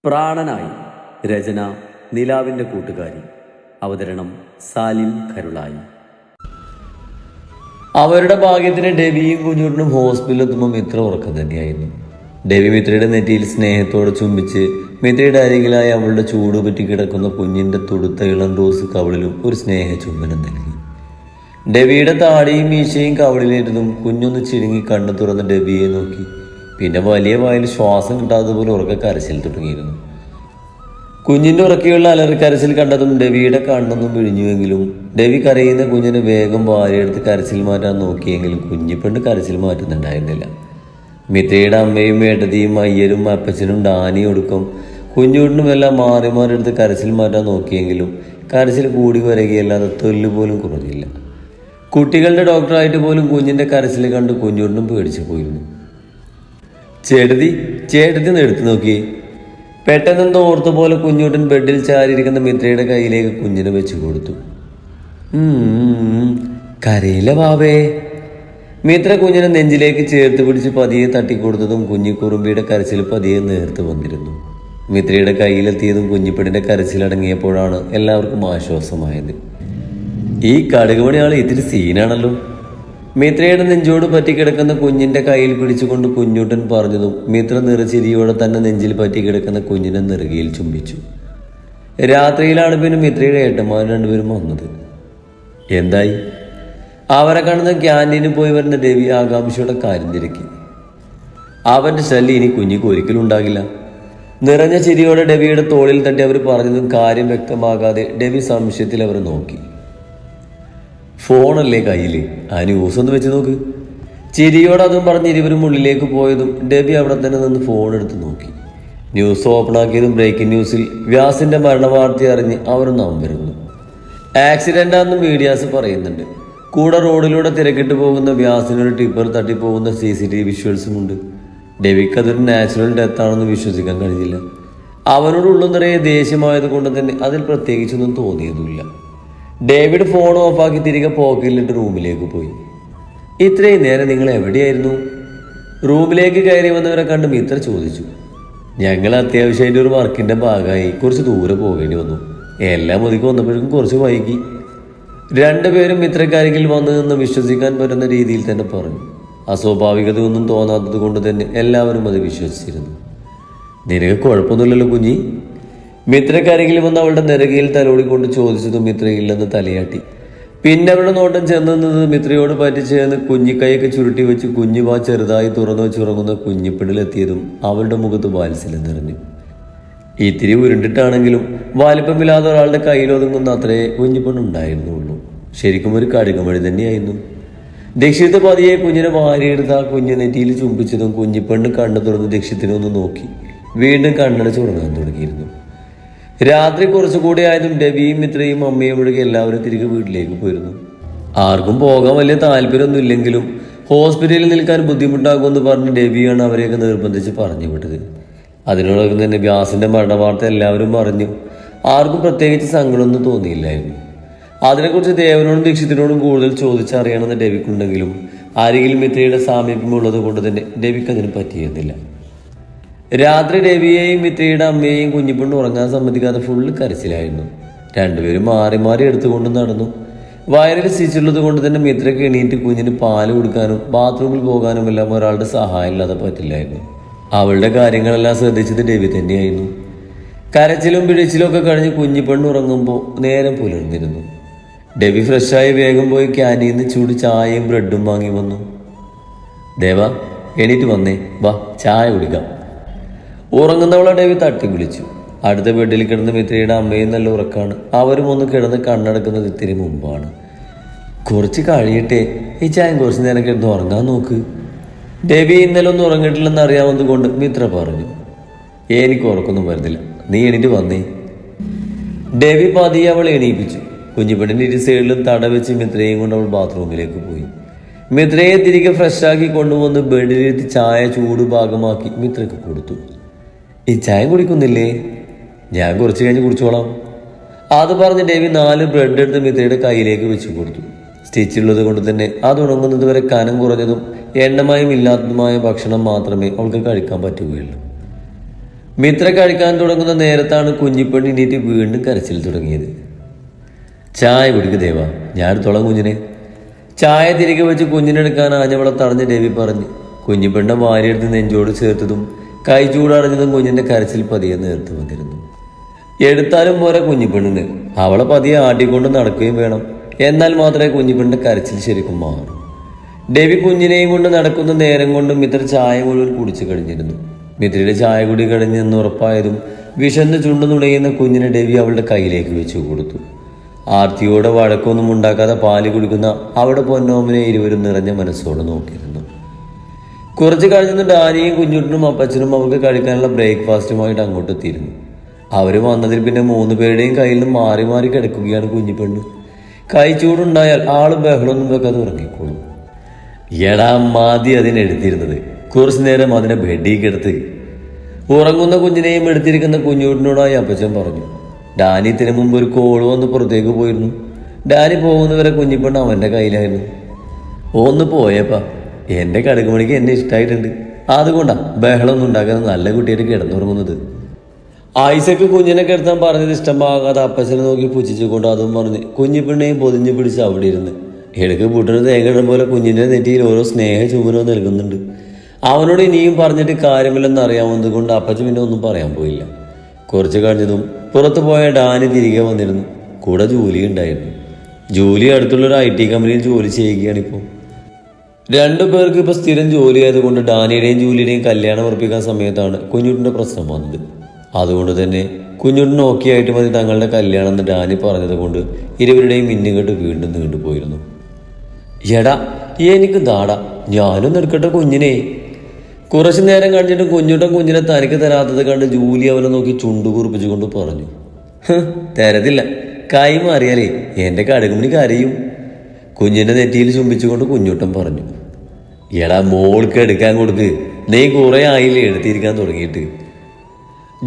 പ്രാണനായി. രചന നിലാവിൻ്റെ കൂട്ടുകാരി. അവതരണം സാലിം കരുളായി. അവരുടെ ഭാഗ്യത്തിന് ഡെവിയും കുഞ്ഞുട്ടനും ഹോസ്പിറ്റലിൽ എത്തുമ്പോൾ മിത്ര ഉറക്കം തന്നെയായിരുന്നു. ഡെവി മിത്രയുടെ നെറ്റിയിൽ സ്നേഹത്തോടെ ചുംബിച്ച് മിത്രയുടെ അരികിലായി അവളുടെ ചൂട് പറ്റി കിടക്കുന്ന കുഞ്ഞിൻ്റെ തുടുത്ത ഇളം റോസ് കവിളിലും ഒരു സ്നേഹ ചുംബനം നൽകി. ഡെവിയുടെ താടിയും മീശയും കവിളിലിരുന്നും കുഞ്ഞൊന്ന് ചിടുങ്ങി കണ്ണു തുറന്ന് ഡെവിയെ നോക്കി. പിന്നെ വലിയ വായിൽ ശ്വാസം കിട്ടാത്തതുപോലെ ഉറക്കെ കരച്ചിൽ തുടങ്ങിയിരുന്നു. കുഞ്ഞിൻ്റെ ഉറക്കെയുള്ള അലറിക്കരച്ചിൽ കണ്ടതും ഡെവിയുടെ കണ്ണൊന്നും വിഴിഞ്ഞുവെങ്കിലും ഡെവി കരയുന്ന കുഞ്ഞിനെ വേഗം വാരിയെടുത്ത് കരച്ചിൽ മാറ്റാൻ നോക്കിയെങ്കിലും കുഞ്ഞിപ്പെണ്ണ് കരച്ചിൽ മാറ്റുന്നുണ്ടായിരുന്നില്ല. മിത്രയുടെ അമ്മയും ഏട്ടതിയും അയ്യരും അപ്പച്ചനും ഡാനിയും ഒടുക്കം കുഞ്ഞുട്ടിനും എല്ലാം മാറി മാറി എടുത്ത് കരച്ചിൽ മാറ്റാൻ നോക്കിയെങ്കിലും കരച്ചിൽ കൂടി വരികയല്ലാതെ തൊല്ല് പോലും കുറഞ്ഞില്ല. കുട്ടികളുടെ ഡോക്ടറായിട്ട് പോലും കുഞ്ഞിൻ്റെ കരച്ചിൽ കണ്ട് കുഞ്ഞുട്ടിനും പേടിച്ചു പോയിരുന്നു. ചേട്ടത്തി ഒന്ന് എടുത്തു നോക്കി. പെട്ടെന്നെന്തോ ഓർത്ത പോലെ കുഞ്ഞുട്ടൻ ബെഡിൽ ചാരിയിരിക്കുന്ന മിത്രയുടെ കയ്യിലേക്ക് കുഞ്ഞിനെ വെച്ചു കൊടുത്തു. കരയില്ല വാവേ. മിത്ര കുഞ്ഞിനെ നെഞ്ചിലേക്ക് ചേർത്ത് പിടിച്ച് പതിയെ തട്ടിക്കൊടുത്തതും കുഞ്ഞിക്കുറുമ്പിയുടെ കരച്ചിൽ പതിയെ നേർത്ത് വന്നിരുന്നു. മിത്രയുടെ കയ്യിലെത്തിയതും കുഞ്ഞിപ്പെണ്ണിന്റെ കരച്ചിലടങ്ങിയപ്പോഴാണ് എല്ലാവർക്കും ആശ്വാസമായത്. ഈ കടുകുമണി ആൾ ഇത്തിരി സീനാണല്ലോ. മിത്രയുടെ നെഞ്ചോട് പറ്റിക്കിടക്കുന്ന കുഞ്ഞിന്റെ കയ്യിൽ പിടിച്ചുകൊണ്ട് കുഞ്ഞുട്ടൻ പറഞ്ഞതും മിത്ര നിറച്ചിരിയോടെ തന്നെ നെഞ്ചിൽ പറ്റിക്കിടക്കുന്ന കുഞ്ഞിനെ നെറുകയിൽ ചുംബിച്ചു. രാത്രിയിലാണ് പിന്നെ മിത്രയുടെ ഏട്ടന്മാർ രണ്ടുപേരും വന്നത്. എന്തായി? അവരെ കാണുന്ന ക്യാൻറ്റീനിൽ പോയി വരുന്ന ഡെവി ആകാംക്ഷയുടെ കാര്യം തിരക്കി. അവന്റെ ശല്യം ഇനി കുഞ്ഞിക്ക് ഒരിക്കലും ഉണ്ടാകില്ല. നിറഞ്ഞ ചിരിയോടെ ഡെവിയുടെ തോളിൽ തട്ടി അവർ പറഞ്ഞതും കാര്യം വ്യക്തമാകാതെ ഡെവി സംശയത്തിൽ അവർ നോക്കി. ഫോണല്ലേ കയ്യിൽ, ആ ന്യൂസ് ഒന്ന് വെച്ച് നോക്ക്. ചിരിയോടെ അതും പറഞ്ഞ് ഇരുവരും ഉള്ളിലേക്ക് പോയതും ഡെബി അവിടെ തന്നെ നിന്ന് ഫോൺ എടുത്ത് നോക്കി. ന്യൂസ് ഓപ്പൺ ആക്കിയതും ബ്രേക്കിംഗ് ന്യൂസിൽ വ്യാസിന്റെ മരണവാർത്ത അറിഞ്ഞ് അവരൊന്ന് അമ്പരുന്നു. ആക്സിഡന്റ് ആണെന്ന് മീഡിയാസ് പറയുന്നുണ്ട്. കൂടെ റോഡിലൂടെ തിരക്കിട്ട് പോകുന്ന വ്യാസിനൊരു ടിപ്പർ തട്ടിപ്പോകുന്ന CCTV വിഷ്വൽസും ഉണ്ട്. ഡെവിക്ക് അതൊരു നാച്ചുറൽ ഡെത്ത് ആണെന്ന് വിശ്വസിക്കാൻ കഴിഞ്ഞില്ല. അവനോട് ഉള്ളു നിറയെ ദേഷ്യമായത് കൊണ്ട് തന്നെ അതിൽ പ്രത്യേകിച്ചൊന്നും തോന്നിയതുമില്ല. ഡേവിഡ് ഫോൺ ഓഫാക്കി തിരികെ പോക്കറ്റിലിട്ട് റൂമിലേക്ക് പോയി. ഇത്രയും നേരം നിങ്ങൾ എവിടെയായിരുന്നു? റൂമിലേക്ക് കയറി വന്നവരെ കണ്ട് മിത്ര ചോദിച്ചു. ഞങ്ങൾ അത്യാവശ്യമായിട്ട് ഒരു വർക്കിന്റെ ഭാഗമായി കുറച്ച് ദൂരെ പോകേണ്ടി വന്നു. എല്ലാം ഒതുക്കി വന്നപ്പോഴേക്കും കുറച്ച് വൈകി. രണ്ടുപേരും മിത്രക്കരികിൽ വന്നു നിന്ന് വിശ്വസിക്കാൻ പറ്റുന്ന രീതിയിൽ തന്നെ പറഞ്ഞു. അസ്വാഭാവികതയൊന്നും തോന്നാത്തത് കൊണ്ട് തന്നെ എല്ലാവരും അത് വിശ്വസിച്ചിരുന്നു. നിനക്ക് കുഴപ്പമൊന്നുമില്ലല്ലോ കുഞ്ഞി? മിത്രക്കരികിൽ വന്ന് അവളുടെ നെറുകയിൽ തലോടിക്കൊണ്ട് ചോദിച്ചതും മിത്രയില്ലെന്ന് തലയാട്ടി. പിന്നെ അവളുടെ നോട്ടം ചെന്നത് മിത്രയോട് പറ്റിച്ചേർന്ന് കുഞ്ഞിക്കൈയൊക്കെ ചുരുട്ടി വെച്ച് കുഞ്ഞുവാ ചെറുതായി തുറന്നു വെച്ചുറങ്ങുന്ന കുഞ്ഞിപ്പിടിലെത്തിയതും അവളുടെ മുഖത്ത് വാത്സല്യം നിറഞ്ഞു. ഇത്തിരി ഉരുണ്ടിട്ടാണെങ്കിലും വലിപ്പമില്ലാത്ത ഒരാളുടെ കയ്യിലൊതുങ്ങുന്ന അത്രേ കുഞ്ഞിപ്പെണ്ണുണ്ടായിരുന്നുള്ളൂ. ശരിക്കും ഒരു കടുകുമഴി തന്നെയായിരുന്നു. ദക്ഷിണത്തെ പതിയെ കുഞ്ഞിനെ വാരിയെടുത്ത് ആ കുഞ്ഞു നെറ്റിയിൽ ചുംബിച്ചതും കുഞ്ഞിപ്പെണ്ണ് കണ്ണു തുറന്ന് ദക്ഷിണത്തിനൊന്ന് നോക്കി വീണ്ടും കണ്ണടച്ച് ഉറങ്ങാൻ തുടങ്ങിയിരുന്നു. രാത്രി കുറച്ചുകൂടി ആയതും ഡെവിയും മിത്രയും അമ്മയും ഒഴികെ എല്ലാവരും തിരികെ വീട്ടിലേക്ക് പോയിരുന്നു. ആർക്കും പോകാൻ വലിയ താല്പര്യമൊന്നും ഇല്ലെങ്കിലും ഹോസ്പിറ്റലിൽ നിൽക്കാൻ ബുദ്ധിമുട്ടാകുമെന്ന് പറഞ്ഞ് ഡെവിയാണ് അവരെയൊക്കെ നിർബന്ധിച്ച് പറഞ്ഞു വിട്ടത്. അതിനോടൊപ്പം തന്നെ വ്യാസിന്റെ മരണവാർത്ത എല്ലാവരും അറിഞ്ഞു. ആർക്കും പ്രത്യേകിച്ച് സങ്കടമൊന്നും തോന്നിയില്ലായിരുന്നു. അതിനെക്കുറിച്ച് ദേവനോടും ദീക്ഷിത്തിനോടും കൂടുതൽ ചോദിച്ചറിയണമെന്ന് ഡെവിക്കുണ്ടെങ്കിലും അരികിൽ മിത്രയുടെ സാമീപ്യമുള്ളത് കൊണ്ട് തന്നെ ഡെവിക്ക് അതിന് പറ്റിയിരുന്നില്ല. രാത്രി രവിയെയും മിത്രയുടെ അമ്മയെയും കുഞ്ഞിപ്പെണ്ണ് ഉറങ്ങാൻ സമ്മതിക്കാതെ ഫുള്ള് കരച്ചിലായിരുന്നു. രണ്ടുപേരും മാറി മാറി എടുത്തുകൊണ്ട് നടന്നു. വയറിൽ സ്റ്റിച്ചുള്ളത് കൊണ്ട് തന്നെ മിത്രയ്ക്ക് എണീറ്റ് കുഞ്ഞിന് പാല് കൊടുക്കാനും ബാത്റൂമിൽ പോകാനും എല്ലാം ഒരാളുടെ സഹായം ഇല്ലാതെ പറ്റില്ലായിരുന്നു. അവളുടെ കാര്യങ്ങളെല്ലാം ശ്രദ്ധിച്ചത് രവി തന്നെയായിരുന്നു. കരച്ചിലും പിടിച്ചിലും ഒക്കെ കഴിഞ്ഞ് കുഞ്ഞിപ്പെണ്ണ് ഉറങ്ങുമ്പോൾ നേരം പുലർന്നിരുന്നു. ഡെവി ഫ്രഷായി വേഗം പോയി ക്യാൻറ്റീനിൽ നിന്ന് ചൂട് ചായയും ബ്രെഡും വാങ്ങി വന്നു. ദേവ എണീറ്റ് വന്നേ, വാ ചായ കുടിക്കാം. ഉറങ്ങുന്നവളെ ഡെവി തട്ടി വിളിച്ചു. അടുത്ത ബെഡിൽ കിടന്ന് മിത്രയുടെ അമ്മയും നല്ല ഉറക്കാണ്. അവരും ഒന്ന് കിടന്ന് കണ്ണടക്കുന്നത് ഇത്തിരി മുമ്പാണ്. കുറച്ച് കഴിയട്ടെ, ഈ ചായ കുറച്ച് നേരം കിടന്ന് ഉറങ്ങാൻ നോക്ക്. ഡെവി ഇന്നലെ ഒന്നും ഉറങ്ങിയിട്ടില്ലെന്ന് അറിയാവുന്നത് കൊണ്ട് മിത്ര പറഞ്ഞു. എനിക്ക് ഉറക്കൊന്നും വരുന്നില്ല, നീ എണീറ്റ് വന്നേ. ഡെവി പതിയെ അവൾ എണീപ്പിച്ചു. കുഞ്ഞിപ്പെണ്ണിന്റെ ഇരു സൈഡിലും തട വെച്ച് മിത്രയും കൊണ്ട് അവൾ ബാത്റൂമിലേക്ക് പോയി. മിത്രയെ തിരികെ ഫ്രഷാക്കി കൊണ്ടുവന്ന് ബെഡിലെത്തി ചായ ചൂട് ഭാഗമാക്കി മിത്രക്ക് കൊടുത്തു. ഈ ചായ കുടിക്കുന്നില്ലേ? ഞാൻ കുറച്ച് കഴിഞ്ഞ് കുടിച്ചോളാം. അത് പറഞ്ഞ് ഡെവി 4 ബ്രെഡ് എടുത്ത് മിത്രയുടെ കയ്യിലേക്ക് വെച്ച് കൊടുത്തു. സ്റ്റിച്ചുള്ളത് കൊണ്ട് തന്നെ അത് ഉണങ്ങുന്നത് വരെ കനം കുറഞ്ഞതും എണ്ണമയം ഇല്ലാത്തതുമായ ഭക്ഷണം മാത്രമേ അവൾക്ക് കഴിക്കാൻ പറ്റുകയുള്ളൂ. മിത്ര കഴിക്കാൻ തുടങ്ങുന്ന നേരത്താണ് കുഞ്ഞിപ്പെണ്ണ് എണീറ്റ് വീണ്ടും കരച്ചിൽ തുടങ്ങിയത്. ചായ കുടിക്ക് ദേവ, ഞാൻ എടുത്തോളാം കുഞ്ഞിനെ. ചായ തിരികെ വെച്ച് കുഞ്ഞിനെടുക്കാൻ ആഞ്ഞവളെ തടഞ്ഞ് രവി പറഞ്ഞു. കുഞ്ഞിപ്പെണ്ണ വാരിയെടുത്ത് നെഞ്ചോട് ചേർത്തതും കൈ ചൂടടഞ്ഞതും കുഞ്ഞിന്റെ കരച്ചിൽ പതിയെ നേർത്തു വന്നിരുന്നു. എടുത്താലും പോരാ കുഞ്ഞിപ്പെണ്ണിന്, അവളെ പതിയെ ആട്ടിക്കൊണ്ട് നടക്കുകയും വേണം. എന്നാൽ മാത്രമേ കുഞ്ഞിപ്പെണ്ണിന്റെ കരച്ചിൽ ശരിക്കും മാറൂ. രവി കുഞ്ഞിനെയും കൊണ്ട് നടക്കുന്ന നേരം കൊണ്ട് മിത്ര ചായ മുഴുവൻ കുടിച്ചു കഴിഞ്ഞിരുന്നു. മിത്രയുടെ ചായ കുടി കഴിഞ്ഞെന്ന് ഉറപ്പായതും വിശന്ന് ചുണ്ടു നുണയുന്ന കുഞ്ഞിനെ രവി അവളുടെ കയ്യിലേക്ക് വെച്ചു കൊടുത്തു. ആർത്തിയോടെ വഴക്കൊന്നും ഉണ്ടാക്കാതെ പാല് കുടിക്കുന്ന അവിടെ പൊന്നോമനെ ഇരുവരും നിറഞ്ഞ മനസ്സോടെ നോക്കിയിരുന്നു. കുറച്ച് കഴിഞ്ഞ് ഡാനിയും കുഞ്ഞുട്ടനും അപ്പച്ചനും അവർക്ക് കഴിക്കാനുള്ള ബ്രേക്ക്ഫാസ്റ്റുമായിട്ട് അങ്ങോട്ട് എത്തിയിരുന്നു. അവർ വന്നതിൽ പിന്നെ 3 പേരുടെയും കയ്യിൽ നിന്ന് മാറി മാറി കിടക്കുകയാണ് കുഞ്ഞിപ്പെണ്ണ്. കൈ ചൂടുണ്ടായാൽ ആള് ബഹളമൊന്നും വെക്കാതെ ഉറങ്ങിക്കോളും. എടാ മതി അതിനെടുത്തിരുന്നത്, കുറച്ചു നേരം അതിനെ ബെഡിക്കെടുത്ത്. ഉറങ്ങുന്ന കുഞ്ഞിനെയും എടുത്തിരിക്കുന്ന കുഞ്ഞുട്ടിനോടായി അപ്പച്ചൻ പറഞ്ഞു. ഡാനി ഇതിനു മുമ്പ് ഒരു കോള് വന്ന് പുറത്തേക്ക് പോയിരുന്നു. ഡാനി പോകുന്നവരെ കുഞ്ഞിപ്പെണ്ണ് അവൻ്റെ കയ്യിലായിരുന്നു. ഒന്ന് പോയേപ്പാ, എൻ്റെ കടുകുമണിക്ക് എന്നെ ഇഷ്ടമായിട്ടുണ്ട്, അതുകൊണ്ടാ ബഹളമൊന്നും ഉണ്ടാക്കാതെ നല്ല കുട്ടിയായിട്ട് കിടന്നുറങ്ങുന്നത്. ഐസക്ക് കുഞ്ഞിനെ കിടത്താൻ പറഞ്ഞത് ഇഷ്ടമാകാതെ അപ്പച്ചനെ നോക്കി പുച്ഛിച്ചുകൊണ്ട് അതും പറഞ്ഞ് കുഞ്ഞിപ്പെണ്ണെയും പൊതിഞ്ഞു പിടിച്ച് അവിടെ ഇരുന്ന് ഇടയ്ക്ക് പൂട്ടിന് തേങ്ങയിടും പോലെ കുഞ്ഞിൻ്റെ നെറ്റിയിൽ ഓരോ സ്നേഹ ചുമരോ നൽകുന്നുണ്ട്. അവനോട് ഇനിയും പറഞ്ഞിട്ട് കാര്യമില്ലെന്ന് അറിയാവുന്നത് കൊണ്ട് അപ്പച്ചൻ പിന്നെ ഒന്നും പറയാൻ പോയില്ല. കുറച്ച് കഴിഞ്ഞതും പുറത്തു പോയ ഡാനി തിരികെ വന്നിരുന്നു. കൂടെ ജൂലി ഉണ്ടായിരുന്നു. ജൂലി അടുത്തുള്ളൊരു IT കമ്പനിയിൽ ജോലി ചെയ്യുകയാണിപ്പോൾ. 2 പേർക്ക് ഇപ്പോൾ സ്ഥിരം ജോലി ആയതുകൊണ്ട് ഡാനിയുടെയും ജൂലിയുടെയും കല്യാണം ഉറപ്പിക്കാൻ സമയത്താണ് കുഞ്ഞുട്ടിൻ്റെ പ്രശ്നം വന്നത്. അതുകൊണ്ട് തന്നെ കുഞ്ഞുട്ടിന് ഓക്കെ ആയിട്ട് മതി തങ്ങളുടെ കല്യാണം എന്ന് ഡാനി പറഞ്ഞത് കൊണ്ട് ഇരുവരുടെയും മിന്നുകെട്ട് വീണ്ടും നീണ്ടുപോയിരുന്നു. എടാ എനിക്ക് ദാടാ, ഞാനൊന്നും എടുക്കട്ടെ കുഞ്ഞിനെ. കുറച്ചു നേരം കഴിഞ്ഞിട്ട് കുഞ്ഞിനെ തനിക്ക് തരാത്തത് കണ്ട് ജൂലി അവനെ നോക്കി ചുണ്ടു കുറിപ്പിച്ചുകൊണ്ട് പറഞ്ഞു. തരത്തില്ല, കൈ മാറിയാലേ എൻ്റെ കടുകുമണി കരയും. കുഞ്ഞിൻ്റെ നെറ്റിയിൽ ചുംബിച്ചുകൊണ്ട് കുഞ്ഞുട്ടൻ പറഞ്ഞു. എടാ മോൾക്ക് എടുക്കാൻ കൊടുക്ക്, നീ കുറെ ആയില്ലേ എടുത്തിരിക്കാൻ തുടങ്ങിയിട്ട്.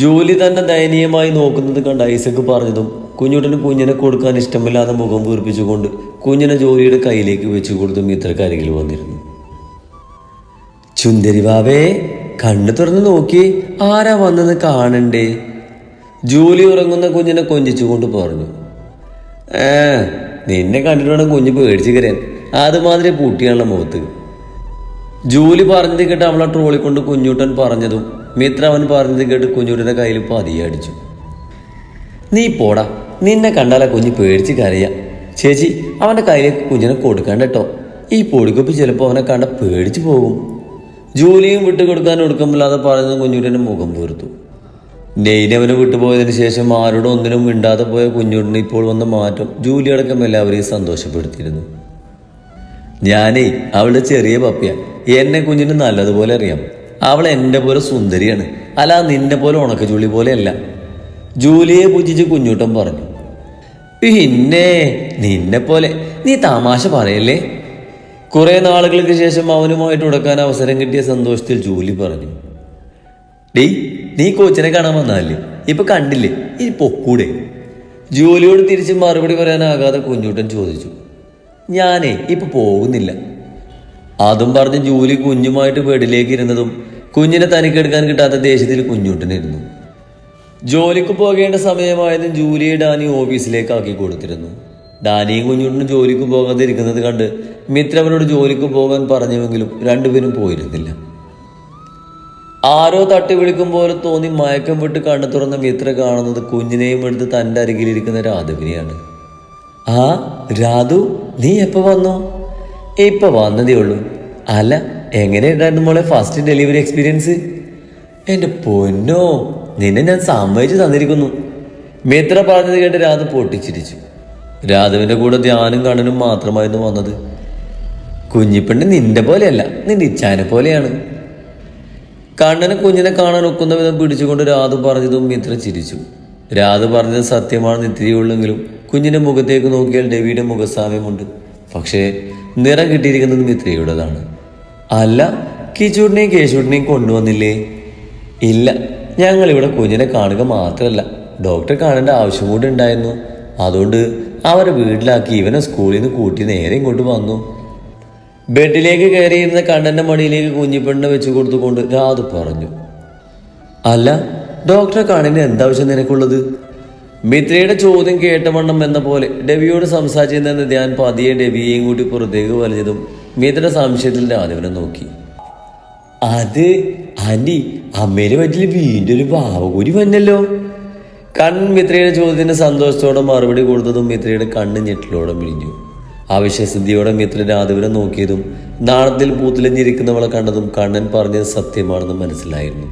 ജൂലി തന്നെ ദയനീയമായി നോക്കുന്നത് കണ്ട് ഐസക്ക് പറഞ്ഞതും കുഞ്ഞുട്ടന് കുഞ്ഞിനെ കൊടുക്കാൻ ഇഷ്ടമില്ലാതെ മുഖം വീർപ്പിച്ചുകൊണ്ട് കുഞ്ഞിനെ ജോലിയുടെ കയ്യിലേക്ക് വെച്ചു കൊടുത്തും മിത്രക്കരികിൽ വന്നിരുന്നു. ചുന്ദരി ബാബേ, കണ്ണു തുറന്ന് നോക്കി, ആരാ വന്നെന്ന് കാണണ്ടേ? ജൂലി ഉറങ്ങുന്ന കുഞ്ഞിനെ കൊഞ്ചിച്ചുകൊണ്ട് പറഞ്ഞു. നിന്നെ കണ്ടിട്ട് വേണം കുഞ്ഞ് പേടിച്ച് കരയാൻ, അതുമാതിരി പൂട്ടിയാണല്ലോ മുഖത്ത്. ജൂലി പറഞ്ഞത് കേട്ട് അവളെ ട്രോളിക്കൊണ്ട് കുഞ്ഞൂട്ടൻ പറഞ്ഞതും മിത്ര അവൻ പറഞ്ഞത് കേട്ട് കുഞ്ഞൂട്ടൻ്റെ കയ്യിൽ പതിയെ അടിച്ചു. നീ പോടാ, നിന്നെ കണ്ടാലാ കുഞ്ഞ് പേടിച്ച് കരയാ. ചേച്ചി, അവൻ്റെ കയ്യിലേക്ക് കുഞ്ഞിനെ കൊടുക്കണ്ട കേട്ടോ, ഈ പൊടിക്കൊപ്പി ചിലപ്പോൾ അവനെ കണ്ട പേടിച്ച് പോകും. ജൂലിയും വിട്ടുകൊടുക്കാൻ ഒടുക്കമില്ലാതെ പറഞ്ഞത് കുഞ്ഞൂട്ടൻ്റെ മുഖം വീർത്തു. നെയ്ന് അവനെ വിട്ടുപോയതിനു ശേഷം ആരോടും ഒന്നിനും മിണ്ടാതെ പോയ കുഞ്ഞൂട്ടിന് ഇപ്പോൾ വന്ന മാറ്റം ജൂലി അടക്കം എല്ലാവരെയും സന്തോഷപ്പെടുത്തിയിരുന്നു. ഞാനേ അവളുടെ ചെറിയ പപ്പിയ, എന്നെ കുഞ്ഞിന് നല്ലതുപോലെ അറിയാം. അവൾ എൻ്റെ പോലെ സുന്ദരിയാണ്, അല്ല നിന്നെ പോലെ ഉണക്ക ചുള്ളി പോലെയല്ല. ജൂലിയെ പൂജിച്ച് കുഞ്ഞൂട്ടൻ പറഞ്ഞു. പിന്നെ നിന്നെ പോലെ, നീ തമാശ പറയല്ലേ? കുറെ നാളുകൾക്ക് ശേഷം അവനുമായിട്ട് ഉടക്കാൻ അവസരം കിട്ടിയ സന്തോഷത്തിൽ ജൂലി പറഞ്ഞു. ഡേയ്, നീ കോച്ചിനെ കാണാൻ വന്നാലേ, ഇപ്പൊ കണ്ടില്ലേ, ഇനി പൊക്കൂടെ? ജൂലിയോട് തിരിച്ച് മറുപടി പറയാനാകാതെ കുഞ്ഞൂട്ടൻ ചോദിച്ചു. ഞാനേ ഇപ്പൊ പോകുന്നില്ല. അതും പറഞ്ഞ് ജൂലി കുഞ്ഞുമായിട്ട് ബെഡിലേക്ക് ഇരുന്നതും കുഞ്ഞിനെ തനിക്കെടുക്കാൻ കിട്ടാത്ത ദേഷ്യത്തിൽ കുഞ്ഞൂട്ടനിരുന്നു. ജോലിക്ക് പോകേണ്ട സമയമായതും ജൂലിയെ ഡാനി ഓഫീസിലേക്ക് ആക്കി കൊടുത്തിരുന്നു. ഡാനിയും കുഞ്ഞൂട്ടനും ജോലിക്ക് പോകാതെ ഇരിക്കുന്നത് കണ്ട് മിത്ര അവനോട് ജോലിക്ക് പോകാൻ പറഞ്ഞുവെങ്കിലും രണ്ടുപേരും പോയിരുന്നില്ല. ആരോ തട്ടി വിളിക്കും പോലെ തോന്നി മയക്കം വിട്ട് കണ്ണു തുറന്ന മിത്ര കാണുന്നത് കുഞ്ഞിനെയും എടുത്ത് തൻ്റെ അരികിലിരിക്കുന്ന രാധവിനെയാണ്. ആ രാധു, നീ എപ്പോ വന്നോ? ഇപ്പൊ വന്നതേ ഉള്ളൂ. അല്ല, എങ്ങനെയുണ്ടായിരുന്നു മോളെ ഫസ്റ്റ് ഡെലിവറി എക്സ്പീരിയൻസ്? എൻ്റെ പൊന്നോ, നിന്നെ ഞാൻ സമ്മതിച്ചു തന്നിരിക്കുന്നു. മിത്ര പറഞ്ഞത് കേട്ട് രാധു പൊട്ടിച്ചിരിച്ചു. രാധുവിൻ്റെ കൂടെ ധ്യാനും കണ്ണനും മാത്രമായിരുന്നു വന്നത്. കുഞ്ഞിപ്പെണ്ണ് നിന്റെ പോലെയല്ല, നിന്റെ ഇച്ഛാനെ പോലെയാണ്. കണ്ണന് കുഞ്ഞിനെ കാണാൻ ഒക്കുന്ന വിധം പിടിച്ചുകൊണ്ട് രാധു പറഞ്ഞതും മിത്ര ചിരിച്ചു. രാധു പറഞ്ഞത് സത്യമാണെന്ന് ഇത്തിരിയുള്ളെങ്കിലും കുഞ്ഞിന്റെ മുഖത്തേക്ക് നോക്കിയാൽ രവിയുടെ മുഖസാമ്യമുണ്ട്. പക്ഷേ നിറം കിട്ടിയിരിക്കുന്നത് മിത്രയുടേതാണ്. അല്ല, കിച്ചൂട്ടിനെയും കേശൂട്ടിനെയും കൊണ്ടുവന്നില്ലേ? ഇല്ല, ഞങ്ങളിവിടെ കുഞ്ഞിനെ കാണുക മാത്രമല്ല, ഡോക്ടറെ കാണേണ്ട ആവശ്യം കൂടി ഉണ്ടായിരുന്നു. അതുകൊണ്ട് അവരെ വീട്ടിലാക്കി ഇവനെ സ്കൂളിൽ നിന്ന് കൂട്ടി നേരെ ഇങ്ങോട്ട് വന്നു. ബെഡിലേക്ക് കയറിയിരുന്ന കണ്ണന്റെ മടിയിലേക്ക് കുഞ്ഞിപ്പെണ്ണിനെ വെച്ചു കൊടുത്തുകൊണ്ട് രാധു പറഞ്ഞു. അല്ല, ഡോക്ടറെ കാണാൻ എന്താവശ്യം നിനക്കുള്ളത്? മിത്രയുടെ ചോദ്യം കേട്ട വണ്ണം എന്ന പോലെ ഡെവിയോട് സംസാരിച്ചെന്ന് ധ്യാൻ പതിയെ ഡെവിയെയും കൂട്ടി പുറത്തേക്ക് വലിഞ്ഞതും മിത്രയുടെ സംശയത്തിൽ രാധവനെ നോക്കി. അത് ആന്റി, അമ്മേനെ പറ്റില്ല വീണ്ടും ഒരു ഭാവകൂരി വന്നല്ലോ. മിത്രയുടെ ചോദ്യത്തിന് സന്തോഷത്തോടെ മറുപടി കൊടുത്തതും മിത്രയുടെ കണ്ണ് ഞെട്ടിലോടെ മിഴിഞ്ഞു. ആവശ്യസിദ്ധിയോടെ മിത്ര രാധവനെ നോക്കിയതും നാണത്തിൽ പൂത്തിലഞ്ഞിരിക്കുന്നവളെ കണ്ടതും കണ്ണൻ പറഞ്ഞത് സത്യമാണെന്ന് മനസ്സിലായിരുന്നു.